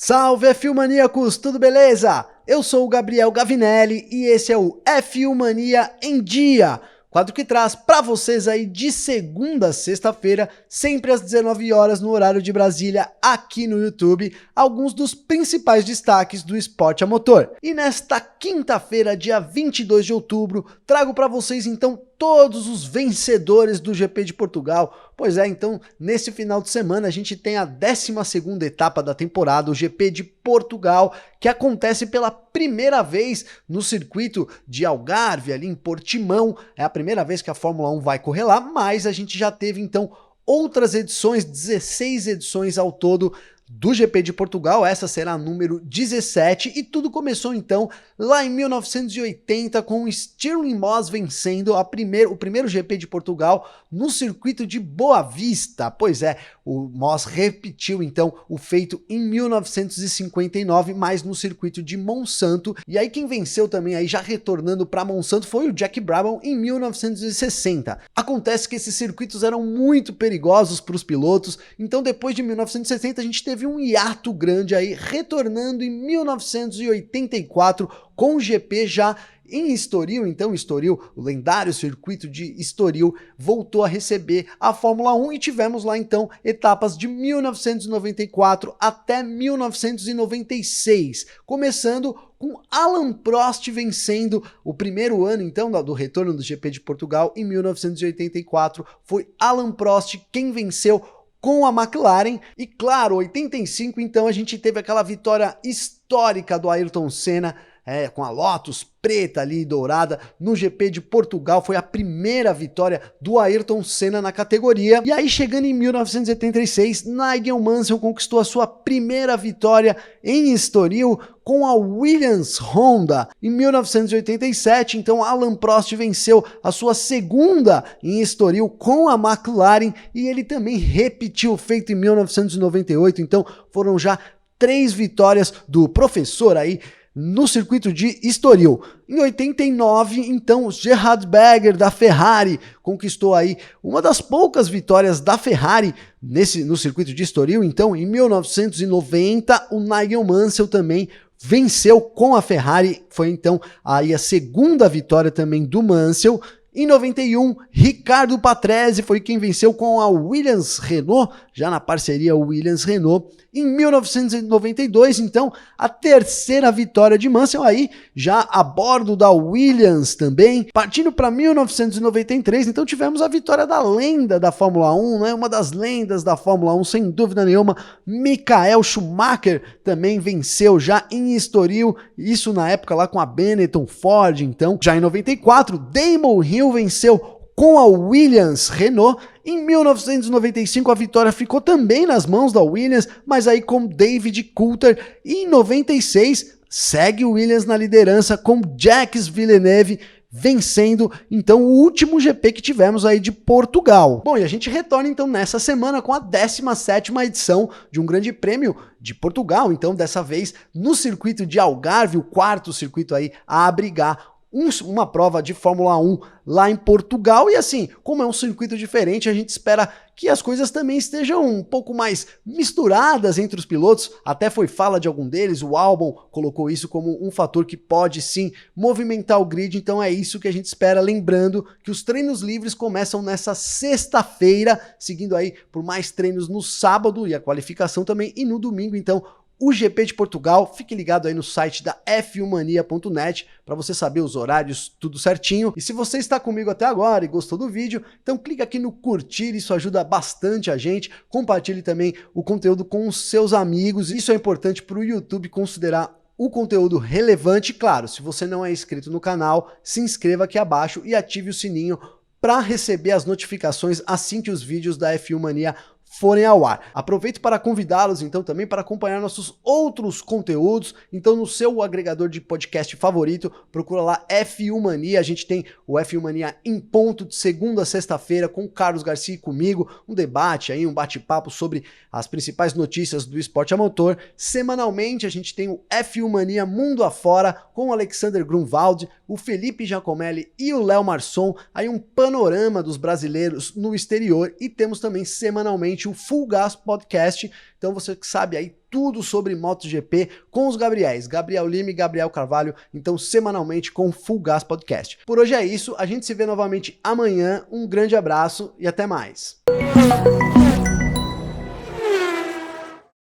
Salve F1 Maníacos, tudo beleza? Eu sou o Gabriel Gavinelli e esse é o F1 Mania em Dia, quadro que traz para vocês aí de segunda a sexta-feira, sempre às 19 horas no horário de Brasília, aqui no YouTube, alguns dos principais destaques do esporte a motor. E nesta quinta-feira, dia 22 de outubro, trago para vocês então todos os vencedores do GP de Portugal. Pois é, então nesse final de semana a gente tem a 12ª etapa da temporada, o GP de Portugal, que acontece pela primeira vez no circuito de Algarve, ali em Portimão. É a primeira vez que a Fórmula 1 vai correr lá, mas a gente já teve então outras edições, 16 edições ao todo do GP de Portugal. Essa será a número 17 e tudo começou então lá em 1980 com o Stirling Moss vencendo o primeiro GP de Portugal no circuito de Boa Vista. Pois é, o Moss repetiu então o feito em 1959, mas no circuito de Monsanto. E aí quem venceu também aí já retornando para Monsanto foi o Jack Brabham em 1960. Acontece que esses circuitos eram muito perigosos para os pilotos, então depois de 1960 a gente teve um hiato grande aí, retornando em 1984 com o GP já em Estoril. Então Estoril, o lendário circuito de Estoril, voltou a receber a Fórmula 1 e tivemos lá então etapas de 1994 até 1996, começando com Alain Prost vencendo o primeiro ano então do retorno do GP de Portugal em 1984. Foi Alain Prost quem venceu com a McLaren. E claro, 85 então a gente teve aquela vitória histórica do Ayrton Senna, com a Lotus preta ali, dourada, no GP de Portugal. Foi a primeira vitória do Ayrton Senna na categoria. E aí chegando em 1986, Nigel Mansell conquistou a sua primeira vitória em Estoril com a Williams Honda. Em 1987, então, Alain Prost venceu a sua segunda em Estoril com a McLaren e ele também repetiu o feito em 1998. Então foram já 3 vitórias do professor aí no circuito de Estoril. Em 89, então, Gerhard Berger da Ferrari conquistou aí uma das poucas vitórias da Ferrari no circuito de Estoril. Então, em 1990, o Nigel Mansell também venceu com a Ferrari. Foi então aí a segunda vitória também do Mansell. Em 91, Ricardo Patrese foi quem venceu com a Williams-Renault, já na parceria Williams-Renault. Em 1992, então, a terceira vitória de Mansell aí, já a bordo da Williams também. Partindo para 1993, então tivemos a vitória da lenda da Fórmula 1, né? Uma das lendas da Fórmula 1, sem dúvida nenhuma, Michael Schumacher também venceu já em Estoril, isso na época lá com a Benetton Ford. Então, já em 94, Damon Hill venceu com a Williams-Renault. Em 1995 a vitória ficou também nas mãos da Williams, mas aí com David Coulthard. E em 96 segue o Williams na liderança com Jacques Villeneuve vencendo então o último GP que tivemos aí de Portugal. Bom, e a gente retorna então nessa semana com a 17ª edição de um grande prêmio de Portugal, então dessa vez no circuito de Algarve, o quarto circuito aí a abrigar uma prova de Fórmula 1 lá em Portugal. E assim, como é um circuito diferente, a gente espera que as coisas também estejam um pouco mais misturadas entre os pilotos. Até foi fala de algum deles, o Albon colocou isso como um fator que pode sim movimentar o grid, então é isso que a gente espera. Lembrando que os treinos livres começam nessa sexta-feira, seguindo aí por mais treinos no sábado e a qualificação também, e no domingo então o GP de Portugal. Fique ligado aí no site da f1mania.net para você saber os horários, tudo certinho. E se você está comigo até agora e gostou do vídeo, então clica aqui no curtir, isso ajuda bastante a gente. Compartilhe também o conteúdo com os seus amigos, isso é importante para o YouTube considerar o conteúdo relevante. Claro, se você não é inscrito no canal, se inscreva aqui abaixo e ative o sininho para receber as notificações assim que os vídeos da F1 Mania forem ao ar. Aproveito para convidá-los então também para acompanhar nossos outros conteúdos. Então no seu agregador de podcast favorito, procura lá F1 Mania. A gente tem o F1 Mania em ponto de segunda a sexta-feira com o Carlos Garcia e comigo, um debate aí, um bate-papo sobre as principais notícias do esporte a motor. Semanalmente a gente tem o F1 Mania Mundo Afora com o Alexander Grunwald, o Felipe Giacomelli e o Léo Marçom, aí um panorama dos brasileiros no exterior. E temos também semanalmente o Full Gas Podcast, então você sabe aí tudo sobre MotoGP com os Gabriéis, Gabriel Lima e Gabriel Carvalho, então semanalmente com o Full Gas Podcast. Por hoje é isso, a gente se vê novamente amanhã, um grande abraço e até mais.